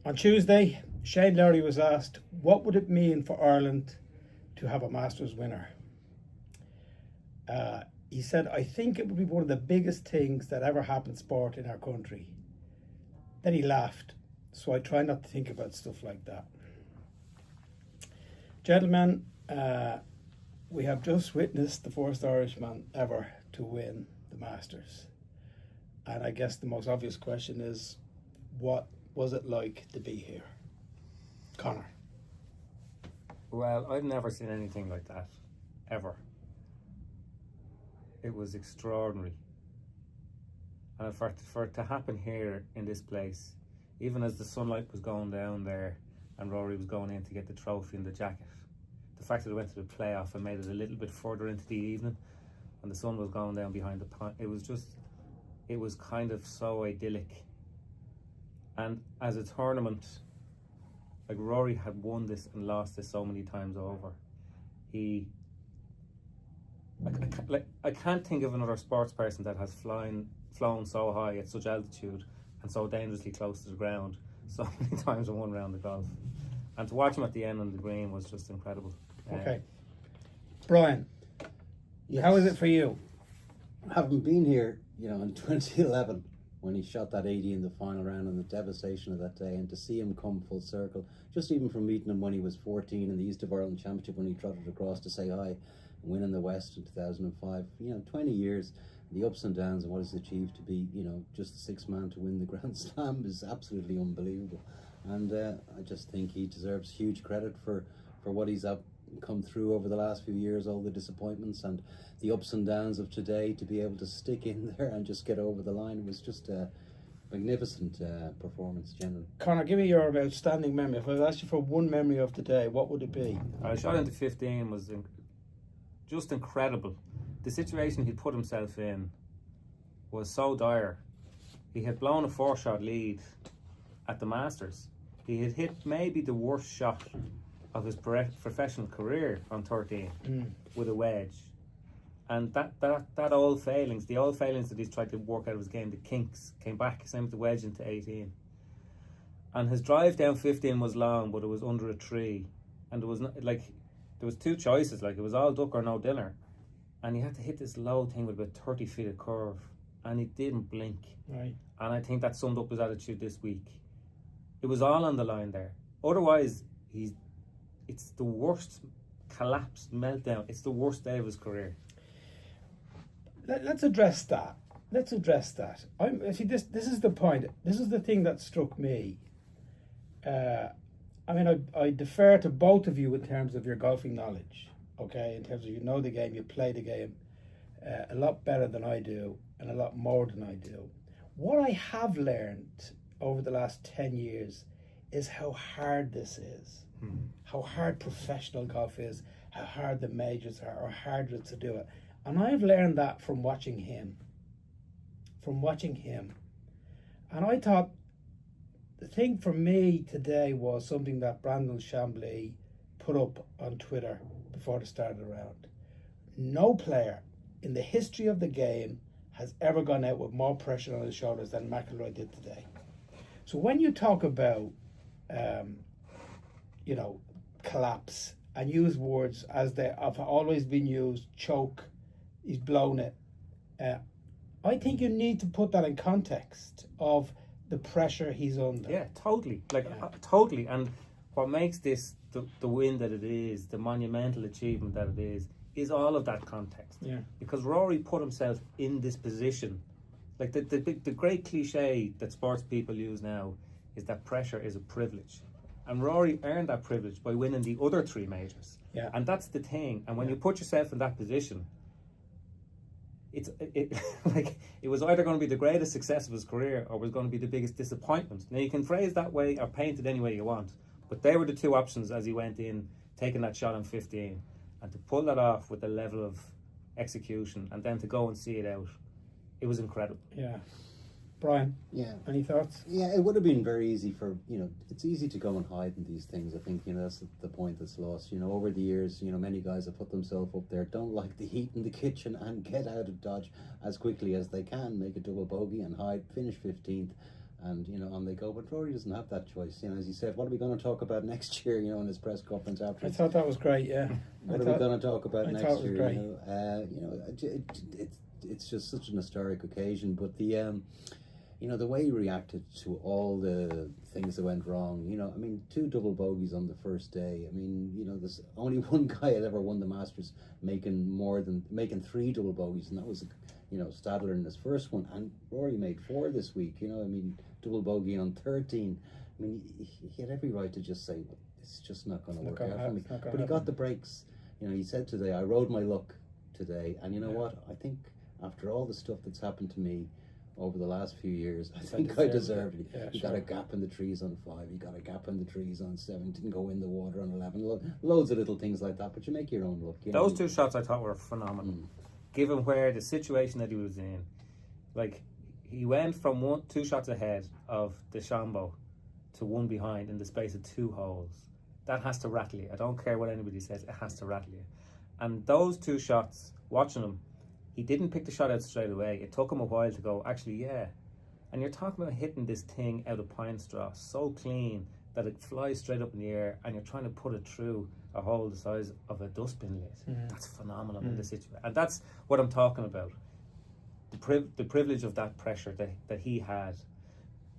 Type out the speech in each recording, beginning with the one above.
On Tuesday, Shane Lowry was asked, what would it mean for Ireland to have a Masters winner? He said, I think it would be one of the biggest things that ever happened sport in our country. Then he laughed, so I try not to think about stuff like that. Gentlemen, we have just witnessed the first Irishman ever to win the Masters. And I guess the most obvious question is, what was it like to be here? Conor. Well, I've never seen anything like that, ever. It was extraordinary. And for it to happen here in this place, even as the sunlight was going down there and Rory was going in to get the trophy and the jacket, the fact that it went to the playoff and made it a little bit further into the evening and the sun was going down behind the pond, it was kind of so idyllic. And as a tournament, like Rory had won this and lost this so many times over. I can't think of another sports person that has flown so high at such altitude and so dangerously close to the ground so many times in one round of golf. And to watch him at the end on the green was just incredible. Okay. Brian, Yes. how is it for you? Having been here, in 2011, when he shot that 80 in the final round and the devastation of that day, and to see him come full circle, just even from meeting him when he was 14 in the East of Ireland Championship, when he trotted across to say hi and winning the West in 2005, 20 years, the ups and downs and what he's achieved to be, just the sixth man to win the Grand Slam is absolutely unbelievable. And I just think he deserves huge credit for what he's come through over the last few years, all the disappointments and the ups and downs of today, to be able to stick in there and just get over the line. It was just a magnificent performance generally. Conor, give me your outstanding memory. If I asked you for one memory of the day, what would it be? I shot into 15 was just incredible. The situation he put himself in was so dire. He had blown a 4-shot lead at the Masters. He had hit maybe the worst shot of his professional career on 13 with a wedge. And that old failings, the old failings that he's tried to work out of his game, the kinks, came back, same with the wedge into 18. And his drive down 15 was long, but it was under a tree. And there was two choices, it was all duck or no dinner. And he had to hit this low thing with about 30 feet of curve. And he didn't blink. Right. And I think that summed up his attitude this week. It was all on the line there. Otherwise, it's the worst collapse, meltdown. It's the worst day of his career. Let's address that. This is the point. This is the thing that struck me. I defer to both of you in terms of your golfing knowledge. Okay, in terms of the game, you play the game a lot better than I do, and a lot more than I do. What I have learned over the last 10 years is how hard this is. How hard professional golf is, how hard the majors are, or harder to do it. And I've learned that from watching him. And I thought the thing for me today was something that Brandon Chambly put up on Twitter before the start of the round. No player in the history of the game has ever gone out with more pressure on his shoulders than McIlroy did today. So when you talk about collapse, and use words as they have always been used, choke, he's blown it. I think you need to put that in context of the pressure he's under. Yeah, totally. Totally. And what makes this the win that it is, the monumental achievement that it is all of that context. Yeah. Because Rory put himself in this position. The great cliche that sports people use now is that pressure is a privilege. And Rory earned that privilege by winning the other three majors. Yeah. And that's the thing. And when you put yourself in that position, it was either going to be the greatest success of his career or was going to be the biggest disappointment. Now you can phrase that way or paint it any way you want, but they were the two options as he went in, taking that shot on 15, and to pull that off with the level of execution and then to go and see it out, it was incredible. Yeah. Brian, any thoughts? Yeah, it would have been very easy for, it's easy to go and hide in these things. I think, that's the point that's lost. Over the years, many guys have put themselves up there, don't like the heat in the kitchen and get out of Dodge as quickly as they can, make a double bogey and hide, finish 15th And, on they go. But Rory doesn't have that choice. As he said, what are we going to talk about next year, in his press conference after? I thought that was great, yeah. What are we going to talk about next year? Great. It's just such an historic occasion. But the way he reacted to all the things that went wrong, 2 double bogeys on the first day. There's only one guy had ever won the Masters making 3 double bogeys, and that was, Stadler in his first one. And Rory made 4 this week, double bogey on 13. He had every right to just say, well, it's just not going to work out for me. But he got the breaks. He said today, I rode my luck today. And you know what? I think after all the stuff that's happened to me over the last few years, I think I deserved it. Yeah, he got a gap in the trees on 5. He got a gap in the trees on 7. Didn't go in the water on 11. Loads of little things like that. But you make your own luck. Those 2 shots I thought were phenomenal. Given where the situation that he was in, like he went from 2 shots ahead of DeChambeau to 1 behind in the space of 2 holes. That has to rattle you. I don't care what anybody says, it has to rattle you. And those 2 shots, watching him, he didn't pick the shot out straight away. It took him a while to go, actually, yeah. And you're talking about hitting this thing out of pine straw so clean that it flies straight up in the air, and you're trying to put it through a hole the size of a dustbin lid. That's phenomenal in this situation. And that's what I'm talking about. The privilege of that pressure that he had.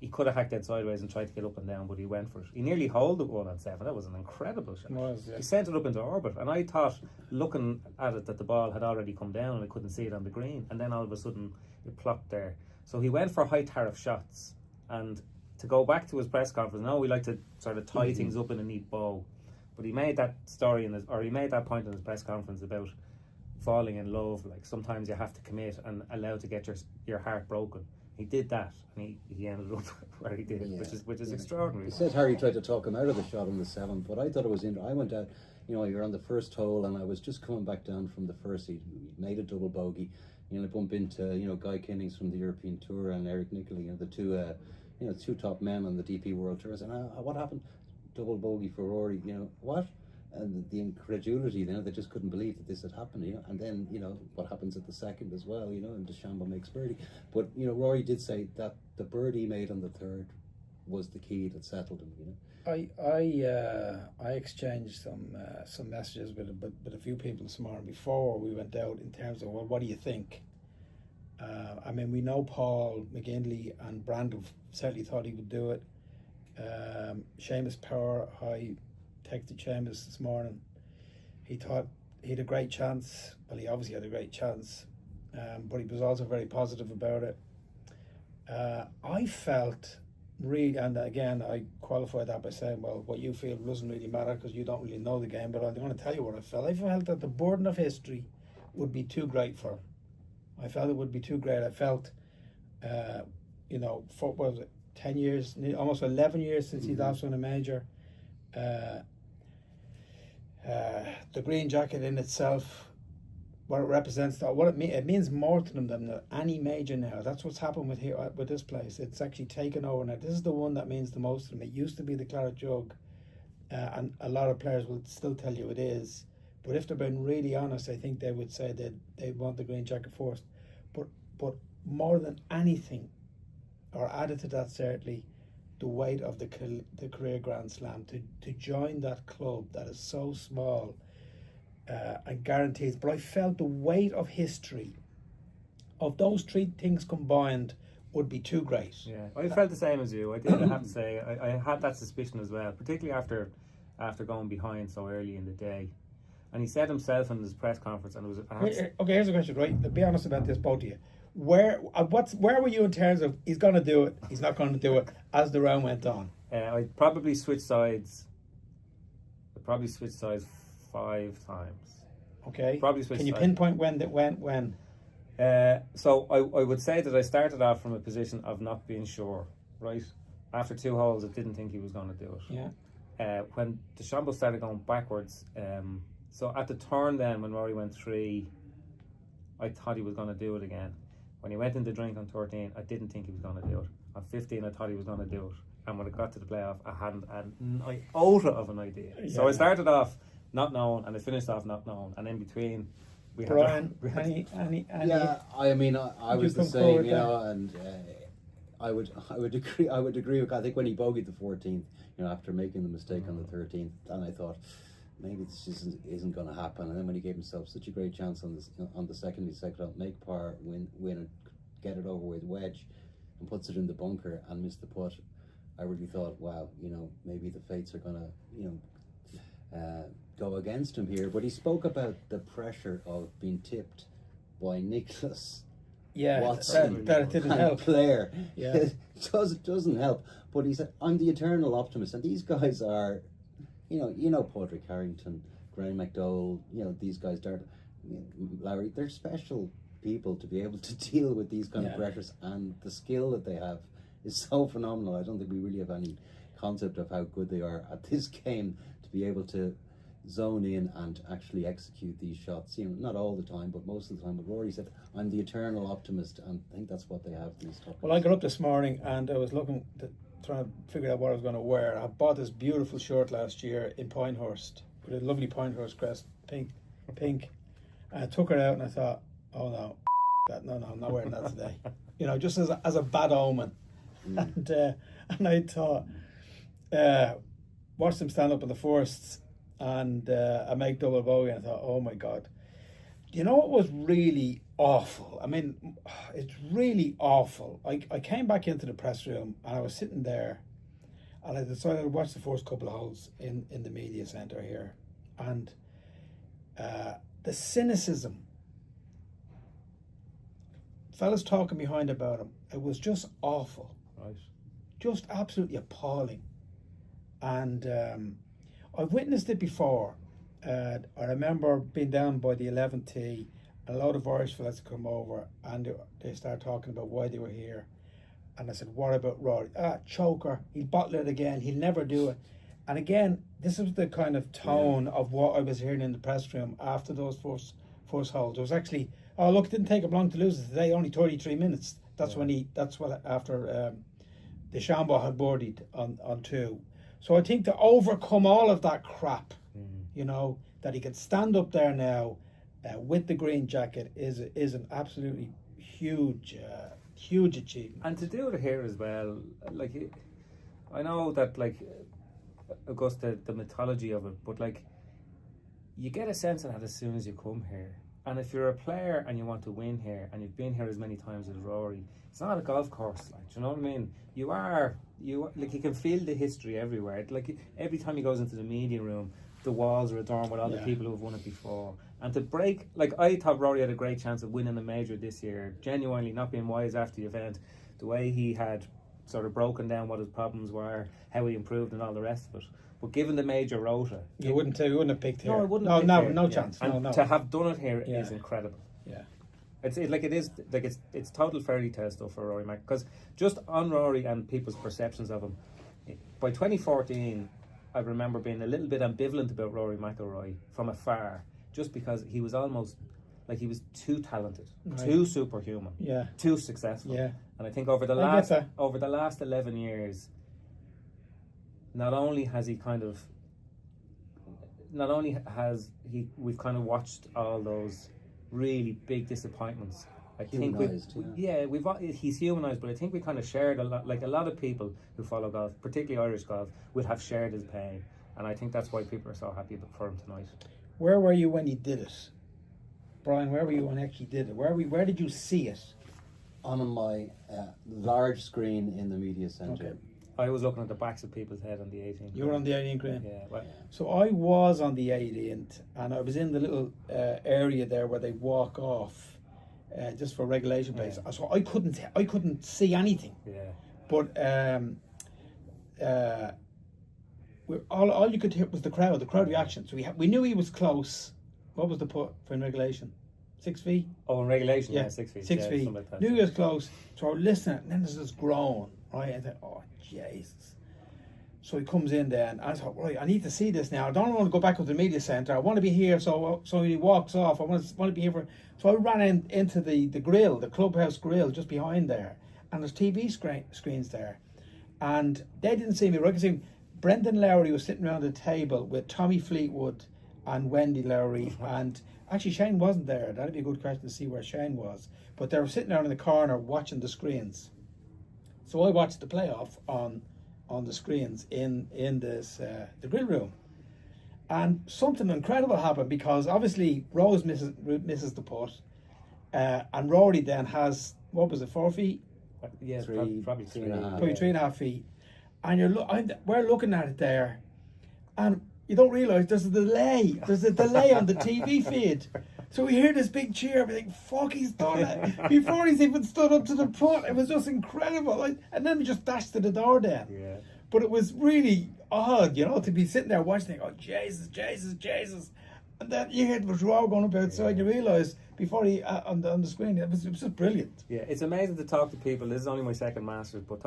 He could have hacked it sideways and tried to get up and down, but he went for it. He nearly holed it 1 on 7. That was an incredible shot. He sent it up into orbit, and I thought, looking at it, that the ball had already come down and I couldn't see it on the green. And then all of a sudden, it plopped there. So he went for high tariff shots. And to go back to his press conference, we like to sort of tie things up in a neat bow. But he made that he made that point in his press conference about falling in love. Like, sometimes you have to commit and allow to get your heart broken. He did that, and he ended up where he did, which is extraordinary. He said Harry tried to talk him out of the shot on the 7th, but I thought it was I went out, you're on the first hole, and I was just coming back down from the first. He made a double bogey. I bump into Guy Kinnings from the European Tour and Eric Nickley, the 2 top men on the DP World Tours. And what happened? Double bogey for Rory. What? And the incredulity, they just couldn't believe that this had happened, and then, what happens at the second as well, and DeChambeau makes birdie. But, Rory did say that the birdie he made on the 3rd was the key that settled him, I exchanged some messages with a few people this morning before we went out in terms of, well, what do you think? We know Paul McGinley and Brandon certainly thought he would do it. Seamus Power, I texted Seamus this morning. He thought he had a great chance. Well, he obviously had a great chance, but he was also very positive about it. I felt really, and again, I qualify that by saying, well, what you feel doesn't really matter because you don't really know the game, but I'm going to tell you what I felt. I felt that the burden of history would be too great for him. I felt it would be too great. I felt, for, what was it, 10 years, almost 11 years since he last won a major. The green jacket in itself, what it represents, it means more to them than any major now. That's what's happened with this place. It's actually taken over now. This is the one that means the most to them. It used to be the Claret Jug, and a lot of players will still tell you it is. But if they're being really honest, I think they would say that they want the green jacket first. But more than anything, or added to that certainly, the weight of the career Grand Slam, to join that club that is so small and guarantees. But I felt the weight of history of those 3 things combined would be too great. Yeah, I felt the same as you. I did. I have to say, I had that suspicion as well, particularly after going behind so early in the day. And he said himself in his press conference, and it was okay. Here's a question, right? Be honest about this, both of you. Where were you in terms of he's going to do it, he's not going to do it, as the round went on? I probably switched sides. 5 times. Okay. Probably switched. Can you sides. pinpoint when that went? When? So I would say that I started off from a position of not being sure. Right. After 2 holes, I didn't think he was going to do it. Yeah. When DeChambeau started going backwards, so at the turn then when Rory went 3, I thought he was going to do it again. When he went in the drink on 13, I didn't think he was going to do it. On 15, I thought he was going to do it. And when it got to the playoff, I hadn't had an iota of an idea. Yeah. So I started off not knowing, and I finished off not knowing. And in between, we Brian, had... any Yeah, I was the same, and I would agree. I would agree with. I think when he bogeyed the 14th, after making the mistake on the 13th, and I thought maybe this isn't going to happen. And then when he gave himself such a great chance on the second, he said, make par, win and get it over with wedge, and puts it in the bunker and missed the putt. I really thought, wow, maybe the fates are going to, go against him here. But he spoke about the pressure of being tipped by Nicholas. Yeah, Watson that didn't and help. Claire. Yeah. It doesn't help. But he said, I'm the eternal optimist. And these guys are, Padraig Harrington, Graham McDowell, these guys, Larry, they're special people to be able to deal with these kind of pressures. And the skill that they have is so phenomenal. I don't think we really have any concept of how good they are at this game to be able to zone in and actually execute these shots. Not all the time, but most of the time. But Rory said, I'm the eternal optimist, and I think that's what they have, these top Well, I got up this morning and I was looking to trying to figure out what I was going to wear. I bought this beautiful shirt last year in Pinehurst with a lovely Pinehurst crest, pink. And I took it out and I thought, oh no, I'm not wearing that today. Just as a bad omen. And I thought, watched them stand up in the firsts and I make double bogey, and I thought, oh my God. What was really awful? I mean, it's really awful. I came back into the press room and I was sitting there and I decided to watch the first couple of holes in the media centre here. And the cynicism, fellas talking behind about him, it was just awful. Right. Just absolutely appalling. And I've witnessed it before. I remember being down by the 11th tee, a lot of Irish fellas come over and they start talking about why they were here. And I said, what about Rory? Choker, he'll bottle it again, he'll never do it. And again, this was the kind of tone of what I was hearing in the press room after those first holes. It was actually, oh look, it didn't take him long to lose it today, only 33 minutes. That's after DeChambeau had birdied on two. So I think to overcome all of that crap, that he can stand up there now with the green jacket is an absolutely huge achievement. And to do it here as well, I know that Augusta, the mythology of it, but you get a sense of that as soon as you come here. And if you're a player and you want to win here, and you've been here as many times as Rory, it's not a golf course, do you know what I mean? You can feel the history everywhere. Every time he goes into the media room, the walls are adorned with all the people who have won it before. And to break, I thought Rory had a great chance of winning a major this year, genuinely, not being wise after the event, the way he had sort of broken down what his problems were, how he improved and all the rest of it. But given the major rota, you wouldn't have picked here. No, I wouldn't have picked here. No chance. And no. to have done it here is incredible. Yeah. It's total fairy tale stuff for Rory Mac, because just on Rory and people's perceptions of him, by 2014 I remember being a little bit ambivalent about Rory McIlroy from afar, just because he was almost he was too talented, too superhuman, too successful. And I think over the last 11 years, not only has we've kind of watched all those really big disappointments. I think he's humanised, but I think we kind of shared a lot. A lot of people who follow golf, particularly Irish golf, would have shared his pain, and I think that's why people are so happy for him tonight. Where were you when he did it, Brian? Where were you when he actually did it? Where did you see it? On my large screen in the media centre. Okay. I was looking at the backs of people's head on the 18th. You were on the 18th green? Yeah. Well, so I was on the 18th, and I was in the little area there where they walk off, just for regulation base. So I couldn't see anything. Yeah. But all you could hear was the crowd reaction. So we knew he was close. What was the putt for in regulation? 6 feet? Oh, in regulation, 6 feet. 6 feet. Something like that. Knew he was close. So I was listening, and then there's this groan, right? And I thought, oh, Jesus. So he comes in there, and I thought, right, I need to see this now. I don't want to go back up to the media centre. I want to be here. So he walks off. I want to be here for. So I ran into the grill, the clubhouse grill, just behind there, and there's TV screens there, and they didn't see me. I could see Brendan Lowry was sitting around the table with Tommy Fleetwood and Wendy Lowry, and actually Shane wasn't there. That'd be a good question to see where Shane was. But they were sitting down in the corner watching the screens. So I watched the playoff on the screens in this the grill room, and something incredible happened because obviously Rose misses the putt, and Rory then has, what was it, 4 feet? Yeah, probably 3. Probably 3.5 feet, and we're looking at it there, and you don't realise there's a delay. There's a delay on the TV feed. So we hear this big cheer, we think, fuck, he's done it. Before he's even stood up to the putt, it was just incredible. And then we just dashed to the door then. Yeah. But it was really odd, to be sitting there watching, oh, Jesus, Jesus, Jesus. And then you hear the roar going up outside, you realise before he, on the screen, it was just brilliant. Yeah, it's amazing to talk to people. This is only my second Masters, but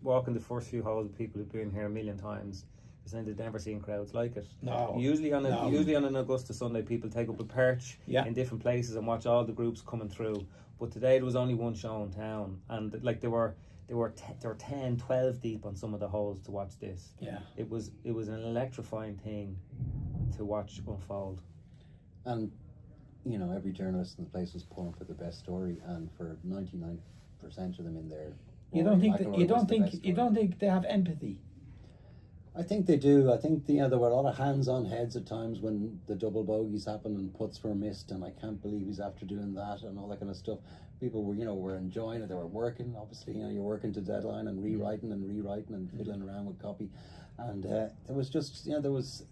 walking the first few holes with people who've been here a million times, saying they've never seen crowds like it. No. Usually on an Augusta Sunday, people take up a perch in different places and watch all the groups coming through. But today there was only one show in town, and like there were 10, 12 deep on some of the holes to watch this. Yeah. It was an electrifying thing to watch unfold. And every journalist in the place was pulling for the best story, and for 99% of them in there, you don't think they have empathy? I think they do. I think there were a lot of hands on heads at times when the double bogeys happened and putts were missed, and I can't believe he's after doing that and all that kind of stuff. People were enjoying it. They were working. Obviously, you're working to deadline and rewriting and fiddling around with copy, and it was just there was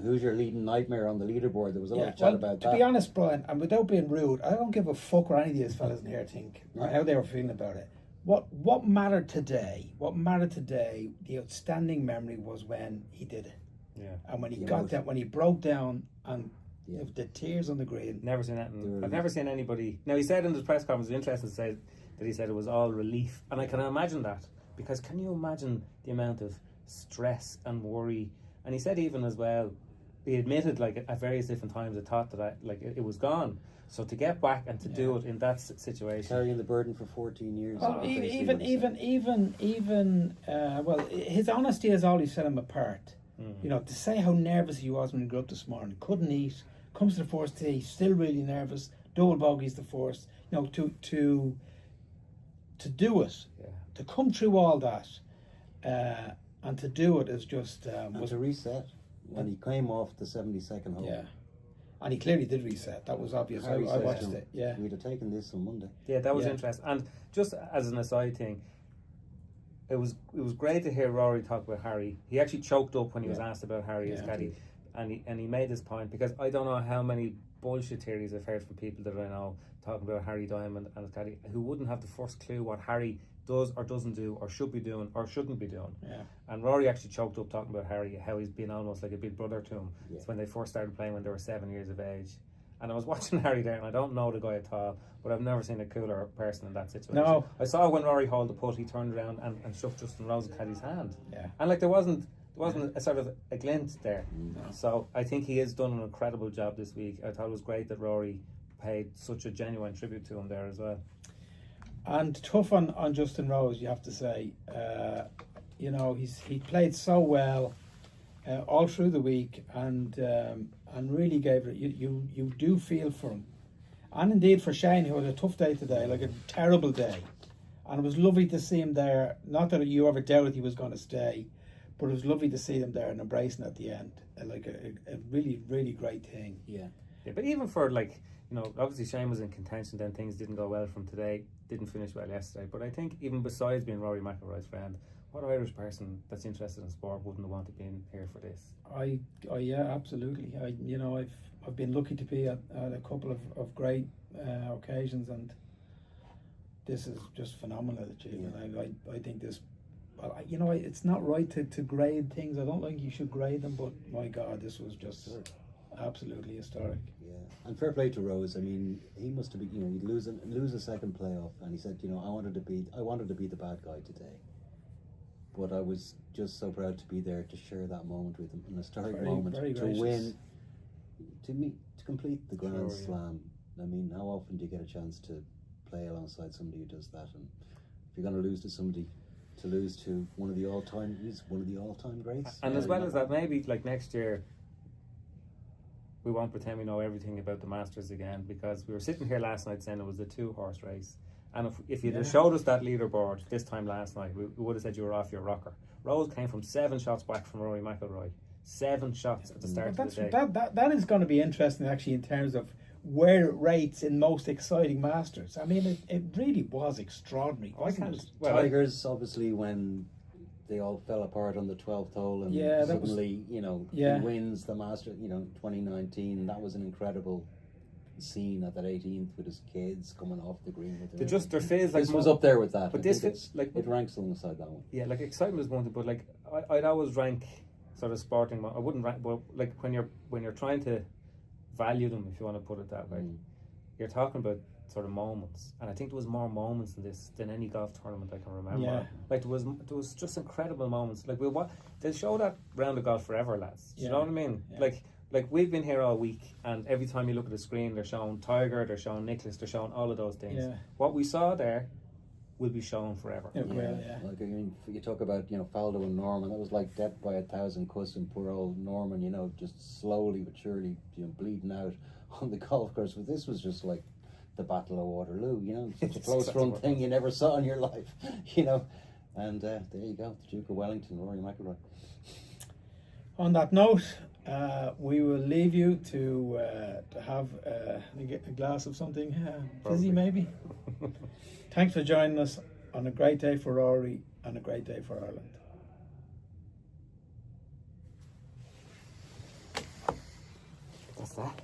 who's your leading nightmare on the leaderboard. There was a lot of chat about that. To be honest, Brian, and without being rude, I don't give a fuck what any of these fellas in here think or how they were feeling about it. What mattered today? The outstanding memory was when he did it. Yeah. And when he got that, when he broke down and the tears on the green. Never seen that. I've never seen anybody. Now, he said in his press conference, it was interesting to say that he said it was all relief, and I can imagine that, because can you imagine the amount of stress and worry? And he said even as well, he admitted at various different times, I thought that it was gone. So to get back and to do it in that situation, carrying the burden for 14 years. Well, his honesty has always set him apart. To say how nervous he was when he grew up this morning, couldn't eat, comes to the first tee, still really nervous, double bogeys the first. To do it, to come through all that, and to do it is just was a reset when he came off the 72nd hole. Yeah. And he clearly did reset. That was obvious. I watched it. Yeah, we'd have taken this on Monday. Yeah, that was interesting. And just as an aside thing, it was great to hear Rory talk about Harry. He actually choked up when he was asked about Harry as caddy, and he made this point, because I don't know how many bullshit theories I've heard from people that I know talking about Harry Diamond and his caddy who wouldn't have the first clue what Harry does or doesn't do or should be doing or shouldn't be doing. Yeah. And Rory actually choked up talking about Harry, how he's been almost like a big brother to him. It's when they first started playing when they were 7 years of age. And I was watching Harry there, and I don't know the guy at all, but I've never seen a cooler person in that situation. No. I saw when Rory hauled the putt, he turned around and shook Justin Rose's caddy's hand. Yeah. And there wasn't a sort of a glint there. No. So I think he has done an incredible job this week. I thought it was great that Rory paid such a genuine tribute to him there as well. And tough on Justin Rose, you have to say. He played so well all through the week, and really gave it. You do feel for him, and indeed for Shane, who had a tough day today, like a terrible day. And it was lovely to see him there. Not that you ever doubted he was going to stay, but it was lovely to see him there and embracing at the end, like a really, really great thing. Yeah. But even for obviously Shane was in contention, then things didn't go well from today, didn't finish well yesterday. But I think even besides being Rory McIlroy's friend, what Irish person that's interested in sport wouldn't want to be in here for this? Yeah, absolutely. I've been lucky to be at a couple of great occasions, and this is just phenomenal achievement. I think this. Well, it's not right to grade things. I don't think you should grade them, but my God, this was just absolutely historic. Yeah, and fair play to Rose. I mean, he must have been, he'd lose a second playoff, and he said, I wanted to be the bad guy today, but I was just so proud to be there to share that moment with him, an historic moment, very to gracious. win, to complete the Grand Slam. I mean, how often do you get a chance to play alongside somebody who does that? And if you're going to lose to somebody, to lose to one of the all-time greats. And as well as that, maybe next year, we won't pretend we know everything about the Masters again, because we were sitting here last night saying it was a 2-horse race, And if you'd have Yeah. showed us that leaderboard this time last night, we would have said you were off your rocker. Rose came from 7 shots back from Rory McIlroy. 7 shots at the start But of the day. that is going to be interesting actually in terms of where it rates in most exciting Masters. I mean, it really was extraordinary, wasn't it? Well, Tigers, obviously, when they all fell apart on the 12th hole, and Yeah, that was- suddenly, you know, Yeah. he wins the Masters, you know, 2019. That was an incredible scene at that 18th with his kids coming off the green with There feels like this was up there with that. But I this think fits like it ranks alongside that one. yeah, like excitement is one thing, but like I'd always rank sort of sporting. I wouldn't rank, but like when you're trying to value them, if you want to put it that way, you're talking about sort of moments, and I think there was more moments in this than any golf tournament I can remember. Yeah. Like there was just incredible moments. Like they'll show that round of golf forever, lads. Do you know what I mean? Yeah. Like we've been here all week, and every time you look at the screen, they're showing Tiger, they're showing Nicholas, they're showing all of those things. Yeah. What we saw there will be shown forever. It will, yeah. Like, I mean, you talk about, you know, Faldo and Norman. That was like death by 1,000 cuts, and poor old Norman, you know, just slowly but surely, you know, bleeding out on the golf course. But this was just like the Battle of Waterloo, you know, such a close run thing you never saw in your life, you know. And there you go, the Duke of Wellington, Rory McIlroy. On that note, we will leave you to have a glass of something fizzy, maybe. Thanks for joining us on a great day for Rory and a great day for Ireland. That's that.